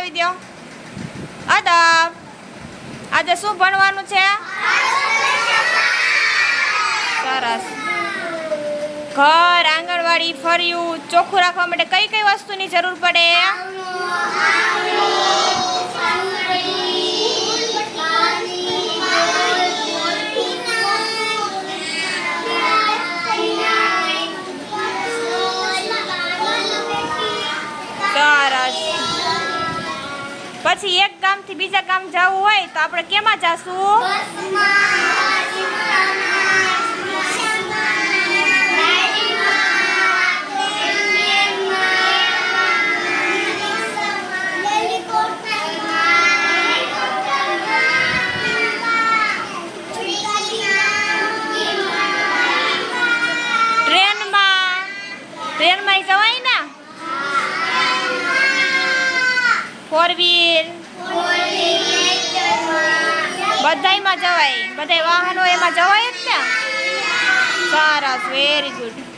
બોલાવી દો. અદબ. આજે શું ભણવાનું છે? સરસ. ઘર, આંગણવાડી, ફર્યું ચોખ્ખું રાખવા માટે કઈ કઈ વસ્તુની જરૂર પડે? સરસ. પછી એક ગામથી બીજા ગામ જવું હોય તો આપણે કેમાં જાશું? ટ્રેનમાં જવાય ને? ફોર વ્હીલ બધાયમાં જવાય. બધાય વાહનો એમાં જવાય જ ને. સરસ, વેરી ગુડ.